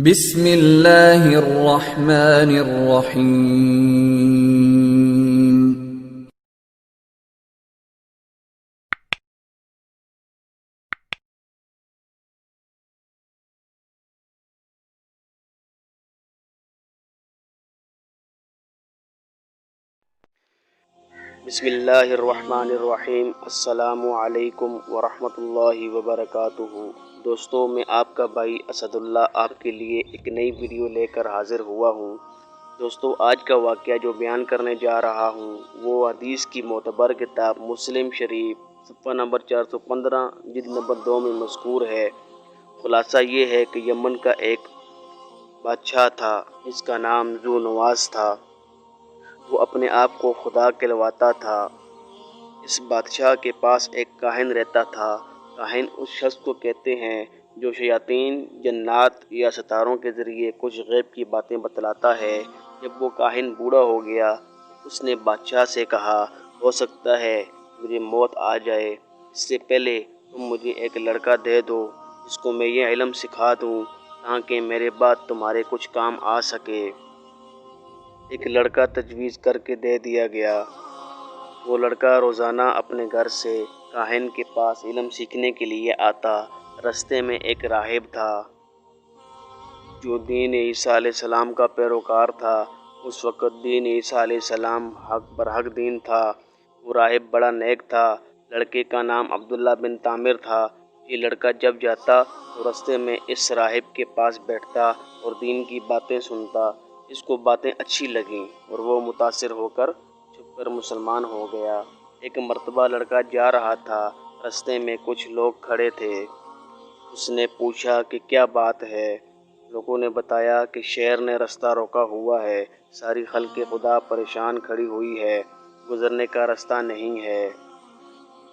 بسم اللہ الرحمن الرحیم۔ بسم اللہ الرحمن الرحیم۔ السلام علیکم ورحمۃ اللہ وبرکاتہ۔ دوستوں، میں آپ کا بھائی اسد اللہ آپ کے لیے ایک نئی ویڈیو لے کر حاضر ہوا ہوں۔ دوستوں، آج کا واقعہ جو بیان کرنے جا رہا ہوں وہ حدیث کی معتبر کتاب مسلم شریف صفحہ نمبر 415 جلد نمبر 2 میں مذکور ہے۔ خلاصہ یہ ہے کہ یمن کا ایک بادشاہ تھا جس کا نام ذو نواس تھا۔ وہ اپنے آپ کو خدا کہلواتا تھا۔ اس بادشاہ کے پاس ایک کاہن رہتا تھا۔ کاہن اس شخص کو کہتے ہیں جو شیاطین، جنات یا ستاروں کے ذریعے کچھ غیب کی باتیں بتلاتا ہے۔ جب وہ کاہن بوڑھا ہو گیا، اس نے بادشاہ سے کہا، ہو سکتا ہے مجھے موت آ جائے، اس سے پہلے تم مجھے ایک لڑکا دے دو جس کو میں یہ علم سکھا دوں تاکہ میرے بعد تمہارے کچھ کام آ سکے۔ ایک لڑکا تجویز کر کے دے دیا گیا۔ وہ لڑکا روزانہ اپنے گھر سے کاہن کے پاس علم سیکھنے کے لیے آتا۔ رستے میں ایک راہب تھا جو دین عیسیٰ علیہ السلام کا پیروکار تھا۔ اس وقت دین عیسیٰ علیہ السلام حق برحق دین تھا۔ وہ راہب بڑا نیک تھا۔ لڑکے کا نام عبداللہ بن تامر تھا۔ یہ لڑکا جب جاتا تو رستے میں اس راہب کے پاس بیٹھتا اور دین کی باتیں سنتا۔ اس کو باتیں اچھی لگیں اور وہ متاثر ہو کر چھپ کر مسلمان ہو گیا۔ ایک مرتبہ لڑکا جا رہا تھا، رستے میں کچھ لوگ کھڑے تھے۔ اس نے پوچھا کہ کیا بات ہے؟ لوگوں نے بتایا کہ شیر نے رستہ روکا ہوا ہے، ساری خلق خدا پریشان کھڑی ہوئی ہے، گزرنے کا رستہ نہیں ہے۔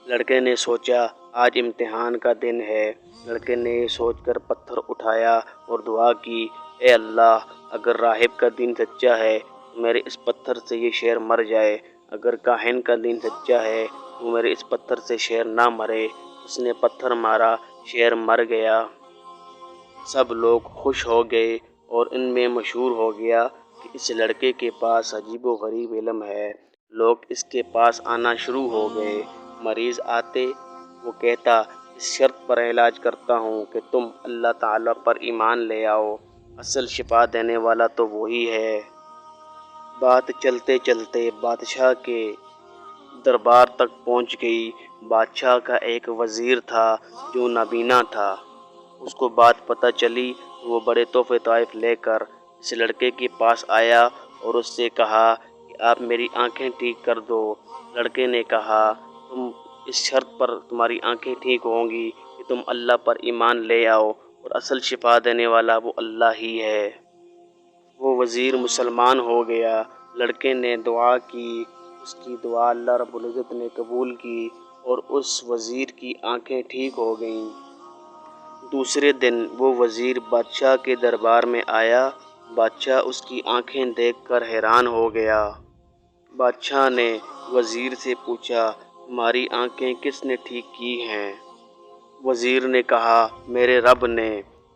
لڑکے نے سوچا آج امتحان کا دن ہے۔ لڑکے نے یہ سوچ کر پتھر اٹھایا اور دعا کی، اے اللہ، اگر راہب کا دین سچا ہے تو میرے اس پتھر سے یہ شیر مر جائے، اگر کاہن کا دین سچا ہے تو میرے اس پتھر سے شیر نہ مرے۔ اس نے پتھر مارا، شیر مر گیا۔ سب لوگ خوش ہو گئے اور ان میں مشہور ہو گیا کہ اس لڑکے کے پاس عجیب و غریب علم ہے۔ لوگ اس کے پاس آنا شروع ہو گئے۔ مریض آتے، وہ کہتا، اس شرط پر علاج کرتا ہوں کہ تم اللہ تعالیٰ پر ایمان لے آؤ، اصل شفا دینے والا تو وہی ہے۔ بات چلتے چلتے بادشاہ کے دربار تک پہنچ گئی۔ بادشاہ کا ایک وزیر تھا جو نابینا تھا۔ اس کو بات پتہ چلی تو وہ بڑے تحفے طائف لے کر اس لڑکے کے پاس آیا اور اس سے کہا کہ آپ میری آنکھیں ٹھیک کر دو۔ لڑکے نے کہا، تم اس شرط پر تمہاری آنکھیں ٹھیک ہوں گی کہ تم اللہ پر ایمان لے آؤ اور اصل شفا دینے والا وہ اللہ ہی ہے۔ وہ وزیر مسلمان ہو گیا۔ لڑکے نے دعا کی، اس کی دعا اللہ رب العزت نے قبول کی اور اس وزیر کی آنکھیں ٹھیک ہو گئیں۔ دوسرے دن وہ وزیر بادشاہ کے دربار میں آیا۔ بادشاہ اس کی آنکھیں دیکھ کر حیران ہو گیا۔ بادشاہ نے وزیر سے پوچھا، تمہاری آنکھیں کس نے ٹھیک کی ہیں؟ وزیر نے کہا، میرے رب نے۔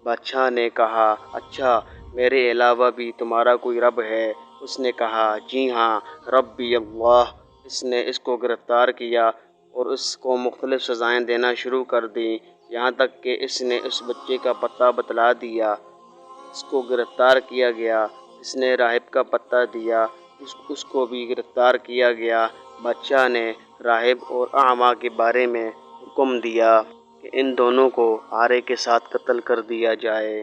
بادشاہ نے کہا، اچھا، میرے علاوہ بھی تمہارا کوئی رب ہے؟ اس نے کہا، جی ہاں، ربی اللہ۔ اس نے اس کو گرفتار کیا اور اس کو مختلف سزائیں دینا شروع کر دیں، یہاں تک کہ اس نے اس بچے کا پتہ بتلا دیا۔ اس کو گرفتار کیا گیا۔ اس نے راہب کا پتہ دیا، اس کو بھی گرفتار کیا گیا۔ بادشاہ نے راہب اور اعمیٰ کے بارے میں حکم دیا کہ ان دونوں کو آرے کے ساتھ قتل کر دیا جائے،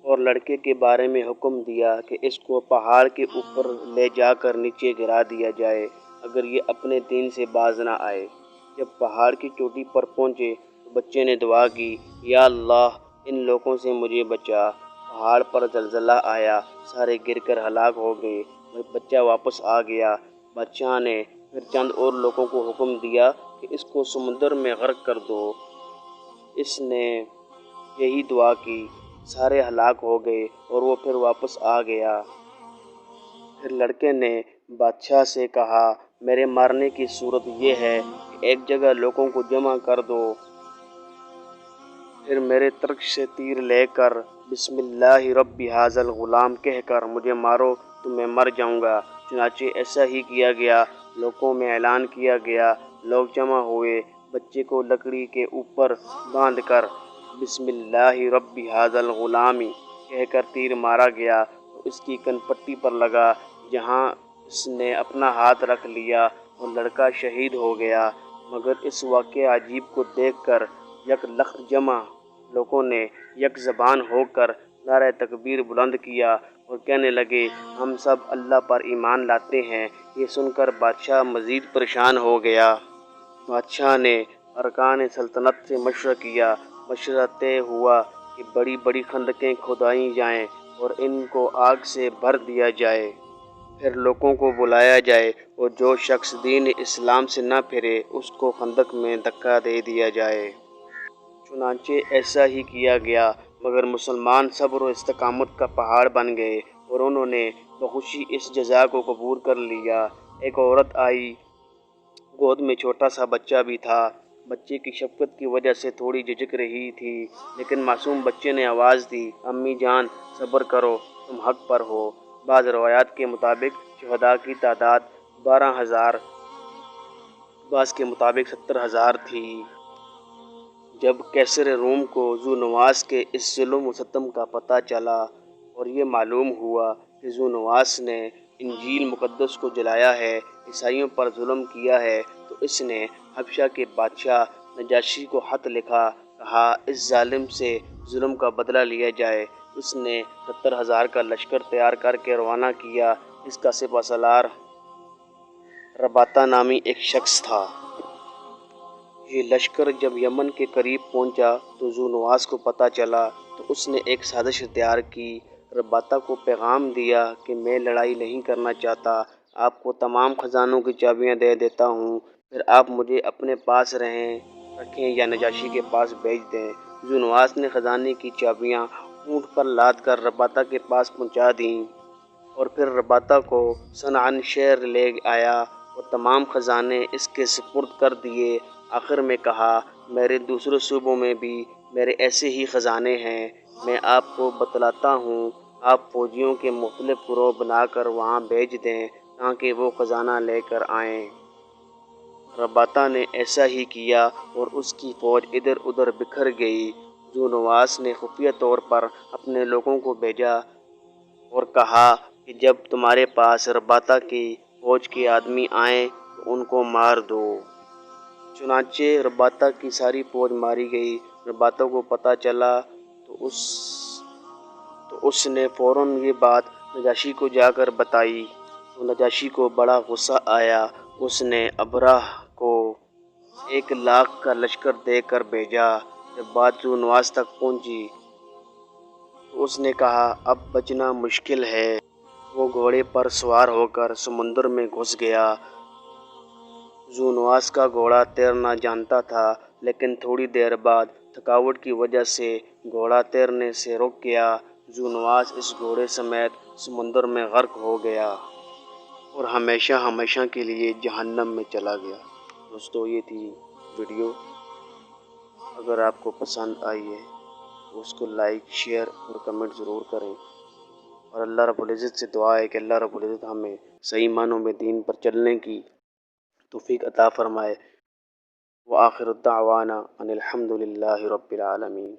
اور لڑکے کے بارے میں حکم دیا کہ اس کو پہاڑ کے اوپر لے جا کر نیچے گرا دیا جائے اگر یہ اپنے دین سے باز نہ آئے۔ جب پہاڑ کی چوٹی پر پہنچے تو بچے نے دعا کی، یا اللہ، ان لوگوں سے مجھے بچا۔ پہاڑ پر زلزلہ آیا، سارے گر کر ہلاک ہو گئے۔ بچہ واپس آ گیا۔ بادشاہ نے پھر چند اور لوگوں کو حکم دیا کہ اس کو سمندر میں غرق کر دو۔ اس نے یہی دعا کی، سارے ہلاک ہو گئے اور وہ پھر واپس آ گیا۔ پھر لڑکے نے بادشاہ سے کہا، میرے مارنے کی صورت یہ ہے کہ ایک جگہ لوگوں کو جمع کر دو، پھر میرے ترک سے تیر لے کر بسم اللہ رب ھذا الغلام کہہ کر مجھے مارو تو میں مر جاؤں گا۔ چنانچہ ایسا ہی کیا گیا۔ لوگوں میں اعلان کیا گیا، لوگ جمع ہوئے، بچے کو لکڑی کے اوپر باندھ کر بسم اللہ رب ھذا الغلام کہہ کر تیر مارا گیا تو اس کی کن پٹی پر لگا، جہاں اس نے اپنا ہاتھ رکھ لیا اور لڑکا شہید ہو گیا۔ مگر اس واقعہ عجیب کو دیکھ کر یک لخت جمع لوگوں نے یک زبان ہو کر نعرہ تکبیر بلند کیا اور کہنے لگے، ہم سب اللہ پر ایمان لاتے ہیں۔ یہ سن کر بادشاہ مزید پریشان ہو گیا۔ بادشاہ نے ارکان سلطنت سے مشورہ کیا۔ مشورہ طے ہوا کہ بڑی بڑی خندقیں کھدوائی جائیں اور ان کو آگ سے بھر دیا جائے۔ پھر لوگوں کو بلایا جائے اور جو شخص دین اسلام سے نہ پھرے اس کو خندق میں دھکا دے دیا جائے۔ چنانچہ ایسا ہی کیا گیا، مگر مسلمان صبر و استقامت کا پہاڑ بن گئے اور انہوں نے بخوشی اس جزا کو قبول کر لیا۔ ایک عورت آئی، گود میں چھوٹا سا بچہ بھی تھا۔ بچے کی شفقت کی وجہ سے تھوڑی جھجک رہی تھی، لیکن معصوم بچے نے آواز دی، امی جان صبر کرو، تم حق پر ہو۔ بعض روایات کے مطابق شہداء کی تعداد 12,000، بعض کے مطابق 70,000 تھی۔ جب قیصر روم کو ذو نواس کے اس ظلم و ستم کا پتہ چلا اور یہ معلوم ہوا کہ ذو نواس نے انجیل مقدس کو جلایا ہے، عیسائیوں پر ظلم کیا ہے، تو اس نے حبشہ کے بادشاہ نجاشی کو خط لکھا، کہا اس ظالم سے ظلم کا بدلہ لیا جائے۔ اس نے 70,000 کا لشکر تیار کر کے روانہ کیا۔ اس کا سپہ سالار رباطہ نامی ایک شخص تھا۔ یہ لشکر جب یمن کے قریب پہنچا تو ذو نواس کو پتہ چلا تو اس نے ایک سازش تیار کی۔ رباطہ کو پیغام دیا کہ میں لڑائی نہیں کرنا چاہتا، آپ کو تمام خزانوں کی چابیاں دے دیتا ہوں، پھر آپ مجھے اپنے پاس رکھیں یا نجاشی کے پاس بھیج دیں۔ ذو نواس نے خزانے کی چابیاں اونٹ پر لاد کر رباطہ کے پاس پہنچا دیں اور پھر رباطہ کو صنعاء شہر لے آیا اور تمام خزانے اس کے سپرد کر دیے۔ آخر میں کہا، میرے دوسرے صوبوں میں بھی میرے ایسے ہی خزانے ہیں، میں آپ کو بتلاتا ہوں، آپ فوجیوں کے مختلف گروہ بنا کر وہاں بھیج دیں تاکہ وہ خزانہ لے کر آئیں۔ رباطہ نے ایسا ہی کیا اور اس کی فوج ادھر ادھر بکھر گئی۔ ذو نواس نے خفیہ طور پر اپنے لوگوں کو بھیجا اور کہا کہ جب تمہارے پاس رباطہ کی فوج کے آدمی آئیں تو ان کو مار دو۔ چنانچہ رباطہ کی ساری فوج ماری گئی۔ رباطہ کو پتہ چلا تو اس نے فوراً یہ بات نجاشی کو جا کر بتائی تو نجاشی کو بڑا غصہ آیا۔ اس نے ابرہہ کو 1,00,000 کا لشکر دے کر بھیجا۔ جب بات ذو نواس تک پہنچی تو اس نے کہا، اب بچنا مشکل ہے۔ وہ گھوڑے پر سوار ہو کر سمندر میں گھس گیا۔ ذو نواس کا گھوڑا تیرنا جانتا تھا، لیکن تھوڑی دیر بعد تھکاوٹ کی وجہ سے گھوڑا تیرنے سے رک گیا۔ ذو نواس اس گھوڑے سمیت سمندر میں غرق ہو گیا اور ہمیشہ ہمیشہ کے لیے جہنم میں چلا گیا۔ دوستو، یہ تھی ویڈیو۔ اگر آپ کو پسند آئی ہے تو اس کو لائک، شیئر اور کمنٹ ضرور کریں، اور اللہ رب العزت سے دعا ہے کہ اللہ رب العزت ہمیں صحیح معنوں میں دین پر چلنے کی توفیق عطا فرمائے۔ وآخر الدعوانا ان الحمد للہ رب العالمین۔